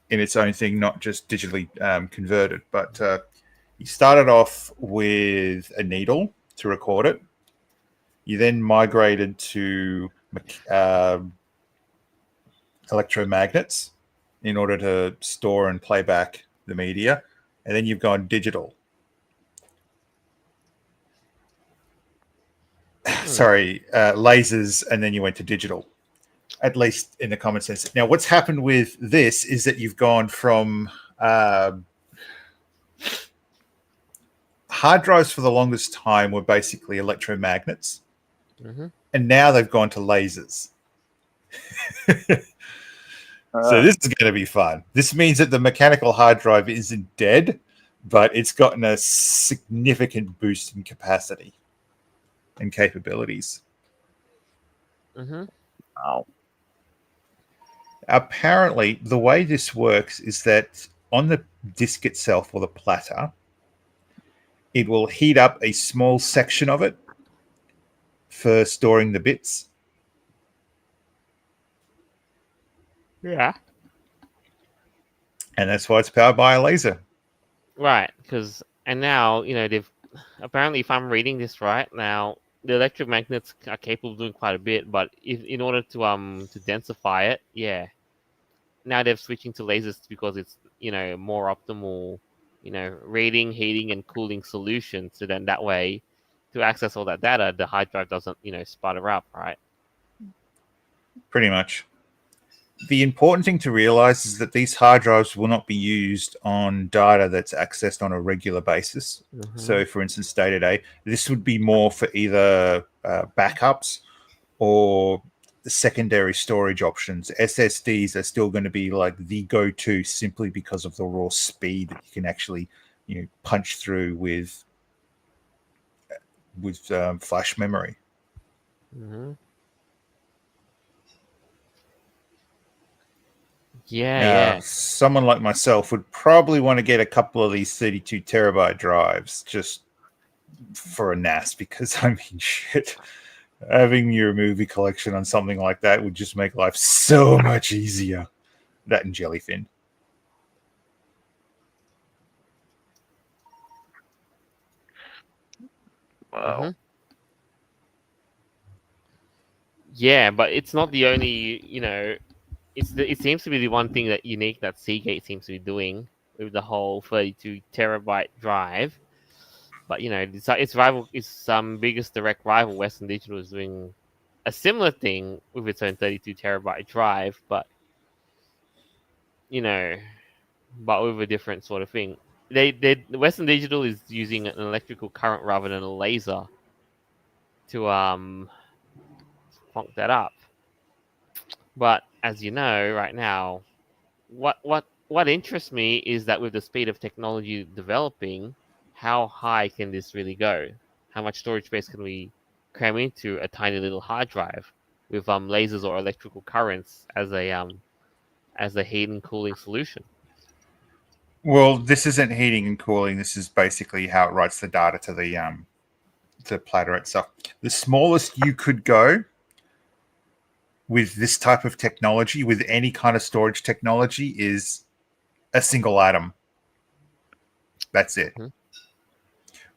in its own thing, not just digitally converted. But you started off with a needle to record it. You then migrated to electromagnets in order to store and play back the media. And then you've gone digital. Sorry, lasers, and then you went to digital, at least in the common sense. Now, what's happened with this is that you've gone from hard drives for the longest time were basically electromagnets, Mm-hmm. and now they've gone to lasers. So this is going to be fun. This means that the mechanical hard drive isn't dead, but it's gotten a significant boost in capacity and capabilities. Mm-hmm. Wow. Apparently, the way this works is that on the disk itself or the platter, it will heat up a small section of it for storing the bits. Yeah. And that's why it's powered by a laser. Right, and now they've apparently, if I'm reading this right now, the electromagnets are capable of doing quite a bit, but if in order to densify it, yeah, now they're switching to lasers because it's more optimal, reading, heating, and cooling solution. So then that way, to access all that data, the hard drive doesn't sputter up, right? Pretty much. The important thing to realize is that these hard drives will not be used on data that's accessed on a regular basis. Mm-hmm. So, for instance, day to day, this would be more for either backups or the secondary storage options. SSDs are still going to be like the go-to simply because of the raw speed that you can actually punch through with flash memory. Mm-hmm. Yeah, Now, yeah. someone like myself would probably want to get a couple of these 32 terabyte drives just for a NAS, because I mean, shit, having your movie collection on something like that would just make life so much easier. That and Jellyfin. Wow. Mm-hmm. Yeah, but it's not the only, it seems to be the one thing that unique that Seagate seems to be doing with the whole 32 terabyte drive. But its rival, its biggest direct rival, Western Digital, is doing a similar thing with its own 32 terabyte drive, but with a different sort of thing. Western Digital is using an electrical current rather than a laser to funk that up. But as you know, right now, what interests me is that with the speed of technology developing, how high can this really go? How much storage space can we cram into a tiny little hard drive with lasers or electrical currents as a heat and cooling solution? Well, this isn't heating and cooling. This is basically how it writes the data to the platter itself. The smallest you could go with this type of technology, with any kind of storage technology, is a single atom. That's it. Mm-hmm.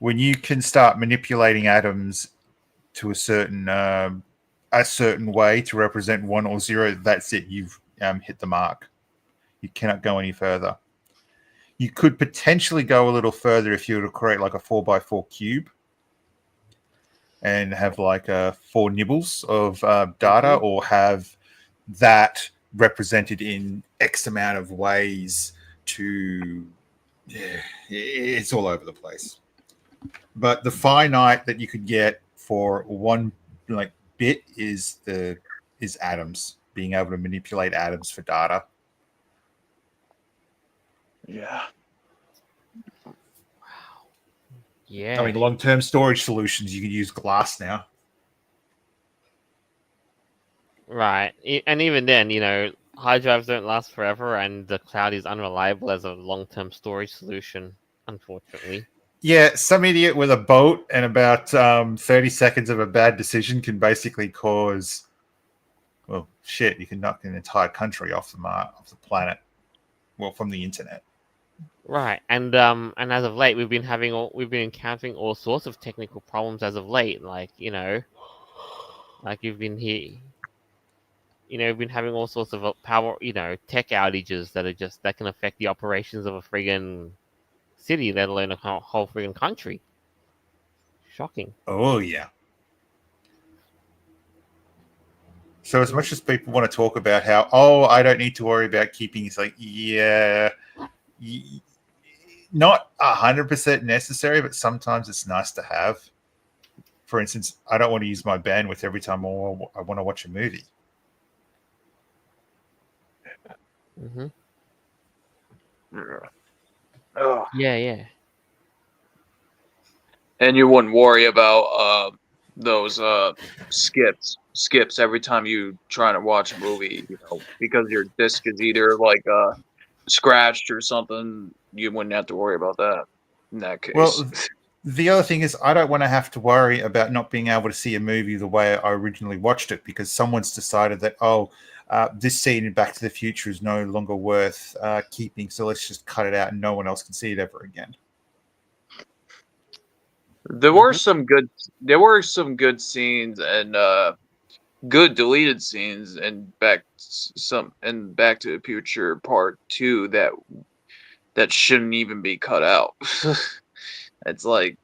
When you can start manipulating atoms to a certain way to represent 1 or 0, that's it. You've hit the mark. You cannot go any further. You could potentially go a little further if you were to create like a 4x4 cube and have like 4 nibbles of data, Mm-hmm. or have that represented in X amount of ways to... Yeah, it's all over the place. But the finite that you could get for one bit is atoms, being able to manipulate atoms for data. Yeah. Yeah. I mean, long-term storage solutions, you can use glass now. Right. And even then, hard drives don't last forever, and the cloud is unreliable as a long-term storage solution, unfortunately. Yeah, some idiot with a boat and about 30 seconds of a bad decision can basically cause, well, shit, you can knock an entire country off the planet, well, from the internet. Right. And as of late, we've been encountering all sorts of technical problems as of late, like you've been here. We've been having all sorts of power, tech outages that can affect the operations of a friggin' city, let alone a whole friggin' country. Shocking. Oh, yeah. So as much as people want to talk about how, I don't need to worry about keeping, it's like, yeah, not 100% necessary, but sometimes it's nice to have. For instance, I don't want to use my bandwidth every time I want to watch a movie. Mm-hmm. Ugh. Yeah. And you wouldn't worry about those skips every time you try to watch a movie, because your disc is either like scratched or something. You wouldn't have to worry about that in that case. Well, the other thing is I don't want to have to worry about not being able to see a movie the way I originally watched it because someone's decided that, this scene in Back to the Future is no longer worth keeping, so let's just cut it out and no one else can see it ever again. There were some good scenes and good deleted scenes in Back to the Future Part 2 that shouldn't even be cut out. It's like,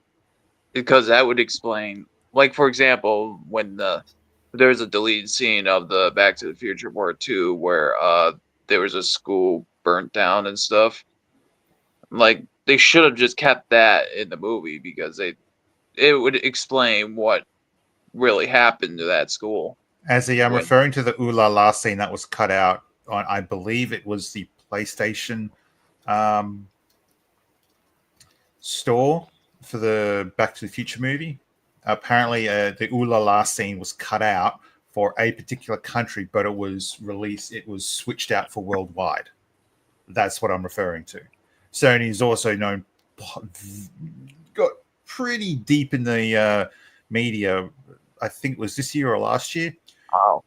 because that would explain, like, for example, when there's a deleted scene of the Back to the Future Part 2 where there was a school burnt down and stuff. Like, they should have just kept that in the movie because it would explain what really happened to that school. I'm referring to the Ooh La La scene that was cut out on, I believe it was the PlayStation store for the Back to the Future movie. Apparently, the Ooh La La scene was cut out for a particular country, but it was switched out for worldwide. That's what I'm referring to. Sony is also known, got pretty deep in the media. I think it was this year or last year,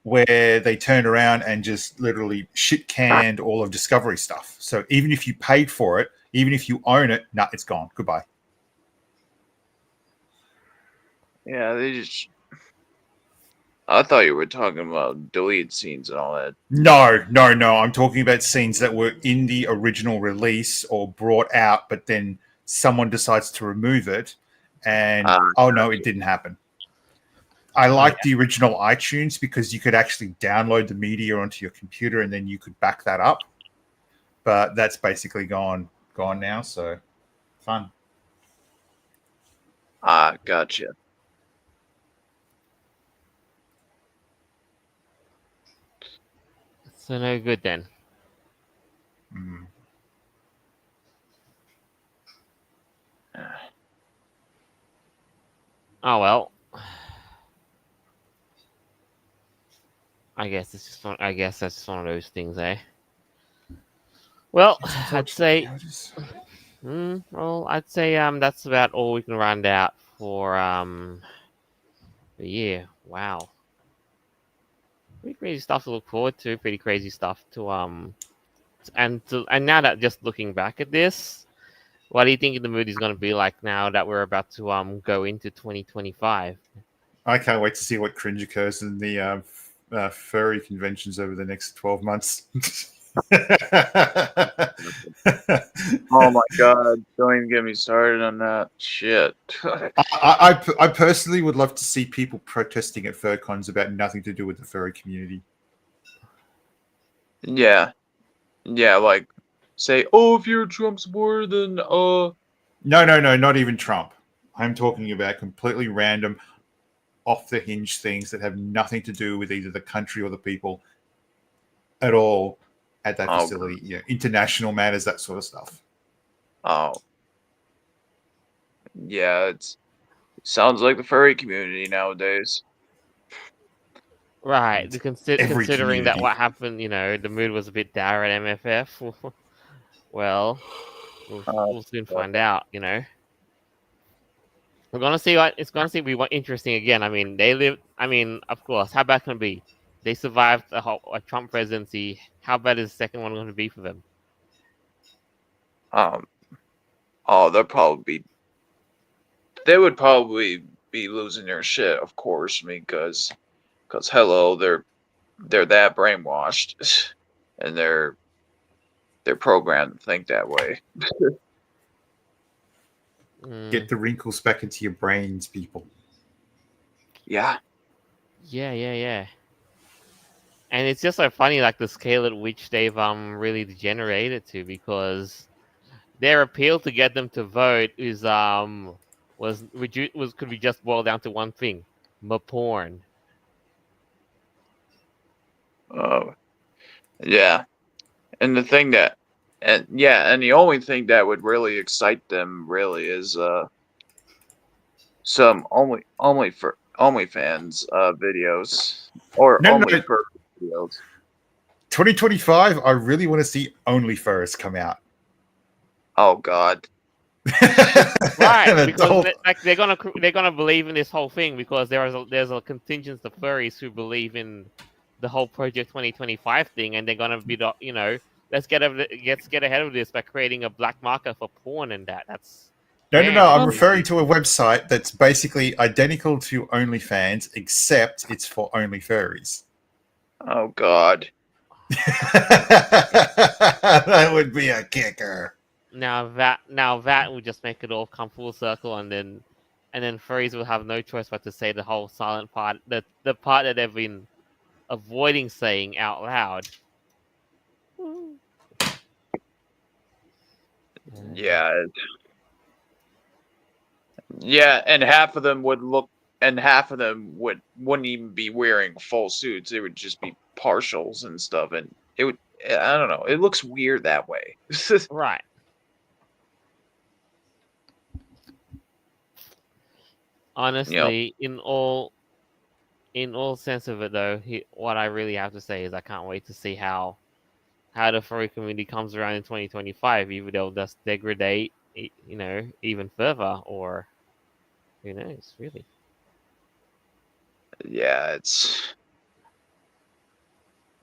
where they turned around and just literally shit canned all of Discovery stuff. So even if you paid for it, even if you own it, it's gone. Goodbye. Yeah, I thought you were talking about deleted scenes and all that. No. I'm talking about scenes that were in the original release or brought out, but then someone decides to remove it, and no, it didn't happen. I like the original iTunes because you could actually download the media onto your computer and then you could back that up. But that's basically gone now, so fun. Gotcha. So no good then. Mm. Oh well. I guess that's just one of those things, eh? Well, I'd say that's about all we can round out for the year. Wow. Pretty crazy stuff to look forward to, pretty crazy stuff to and now that just looking back at this, what do you think the mood is gonna be like now that we're about to go into 2025? I can't wait to see what cringe occurs in the furry conventions over the next 12 months. Oh my god, don't even get me started on that shit. I personally would love to see people protesting at furcons about nothing to do with the furry community. Yeah, like, say, oh, if you're a Trump supporter, then No, not even Trump. I'm talking about completely random, off the hinge things that have nothing to do with either the country or the people at all at that facility. International matters, that sort of stuff. Oh, yeah, it sounds like the furry community nowadays. Right, considering community. that what happened, the mood was a bit dour at MFF. Well, we'll soon find out. We're gonna see it's gonna be interesting again. I mean, of course, how bad can it be? They survived a Trump presidency. How bad is the second one going to be for them? They would probably be losing their shit, of course, because hello, they're that brainwashed, and they're programmed to think that way. Get the wrinkles back into your brains, people. Yeah. And it's just so funny, like the scale at which they've really degenerated to, because their appeal to get them to vote is could be just boiled down to one thing: porn. Oh, yeah. And the thing that, and yeah, and the only thing that would really excite them really is some OnlyFans videos or No, no, only no. for videos. 2025, I really want to see OnlyFurs come out. Oh God. Right, An because adult. they're gonna believe in this whole thing because there's a contingent of furries who believe in the whole Project 2025 thing, and they're gonna be let's get ahead of this by creating a black market for porn and that. That's No, no, man, no. that's I'm Well- referring crazy. to a website that's basically identical to OnlyFans, except it's for only furries. Oh God. That would be a kicker. Now that will just make it all come full circle, and then furries will have no choice but to say the whole silent part, the part that they've been avoiding saying out loud. Yeah. Yeah, and half of them would look, and half of them wouldn't even be wearing full suits. It would just be partials and stuff, and it would. I don't know. It looks weird that way. Right. Honestly, in all sense of it though, what I really have to say is I can't wait to see how the furry community comes around in 2025. Either they'll just degrade, even further, or who knows, really. Yeah,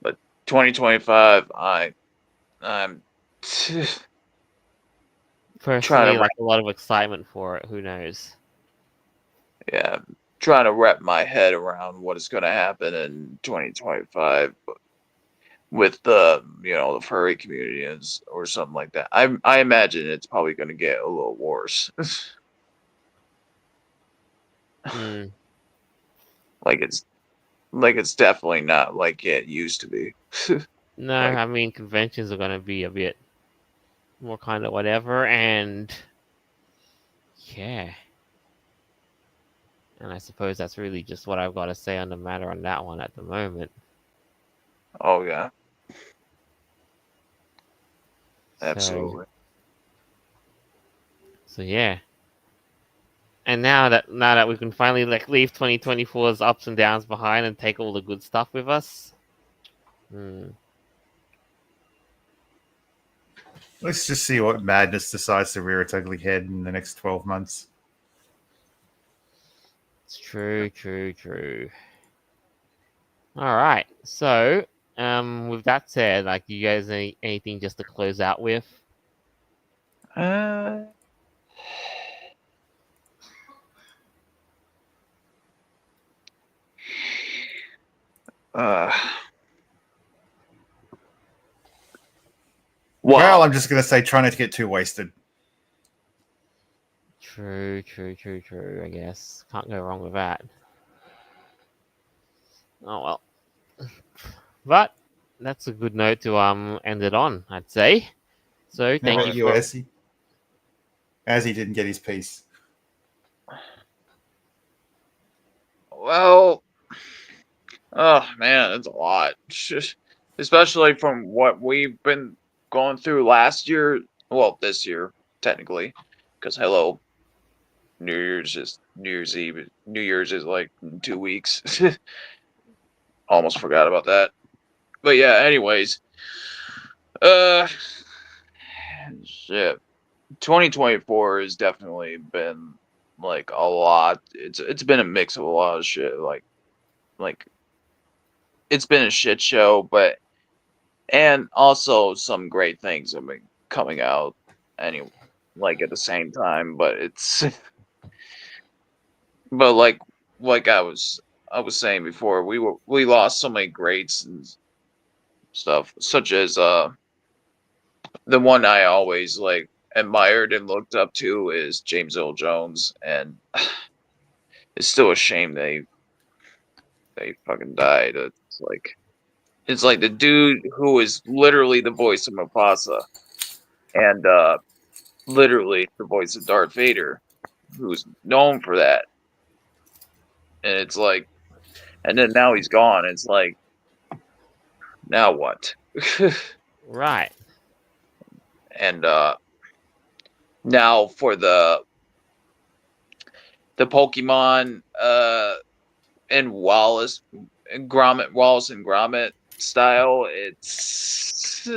but 2025. I'm trying Personally, to like a lot of excitement for it. Who knows? yeah, trying to wrap my head around what is going to happen in 2025 with the furry community or something like that. I imagine it's probably going to get a little worse. Mm, like it's definitely not like it used to be. no, Like, I mean conventions are gonna be a bit more kind of whatever, and yeah. And I suppose that's really just what I've got to say on the matter on that one at the moment. oh yeah, So, absolutely. so yeah. And now that we can finally leave 2024's ups and downs behind and take all the good stuff with us. Let's just see what madness decides to rear its ugly head in the next 12 months. It's true, true, true. All right. So, with that said, like, you guys anything just to close out with? Uh, uh, Well, well, I'm just going to say try not to get too wasted. True, true, true, true. I guess can't go wrong with that. Oh well. But that's a good note to end it on, I'd say. So How thank about you you, for Ezzy? Ezzy didn't get his piece. well, oh man, it's a lot. Especially from what we've been going through last year. Well, this year technically, because hello, New Year's Eve. New Year's is like in 2 weeks. Almost forgot about that. But yeah, anyways, uh, shit. 2024 has definitely been like a lot. It's been a mix of a lot of shit. Like it's been a shit show, but and also some great things have been coming out. Anyway, like at the same time, but it's but like I was saying before, we lost so many greats and stuff, such as the one I always like admired and looked up to is James Earl Jones, and it's still a shame they fucking died. It's like the dude who is literally the voice of Mufasa, and literally the voice of Darth Vader, who's known for that. And it's like, and then now he's gone. It's like, now what? Right. And now for the Pokemon and Wallace and Gromit style, it's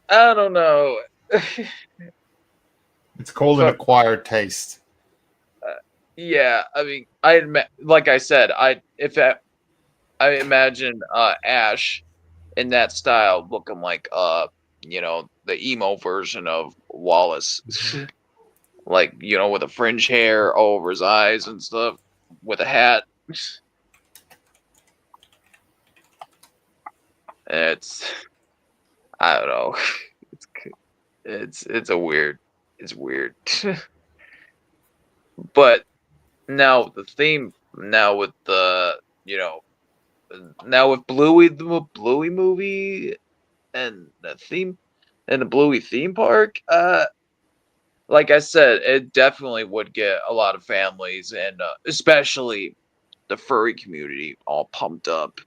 I don't know. It's called an Fuck. acquired taste. Yeah, I mean, like I said, I imagine Ash in that style looking like the emo version of Wallace. Like, with a fringe hair over his eyes and stuff, with a hat. It's, I don't know. It's weird. But now the theme, now with the, now with Bluey, the Bluey movie and the theme, and the Bluey theme park, like I said, it definitely would get a lot of families and especially the furry community all pumped up.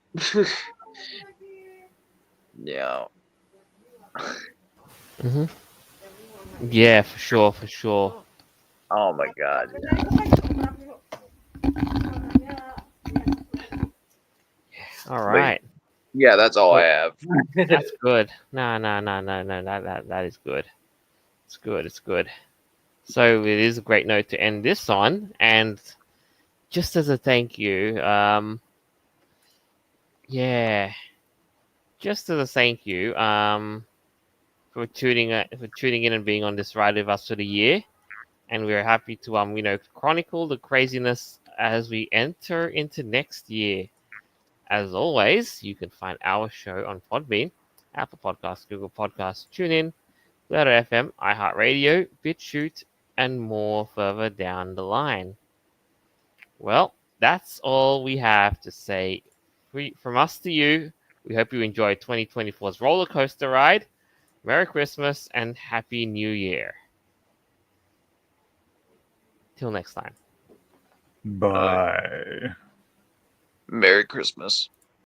Yeah. Mm-hmm. Yeah, for sure, for sure. Oh my God. All right. Yeah, that's all I have. That's good. No. That is good. It's good. It's good. So it is a great note to end this on, and just as a thank you, yeah, just as a thank you, for tuning in and being on this ride with us for the year, and we're happy to chronicle the craziness as we enter into next year. As always, you can find our show on Podbean, Apple Podcasts, Google Podcasts, TuneIn, Louder FM, iHeartRadio, BitChute, and more further down the line. Well, that's all we have to say. From us to you, we hope you enjoy 2024's roller coaster ride. Merry Christmas and Happy New Year. Till next time. Bye. Merry Christmas.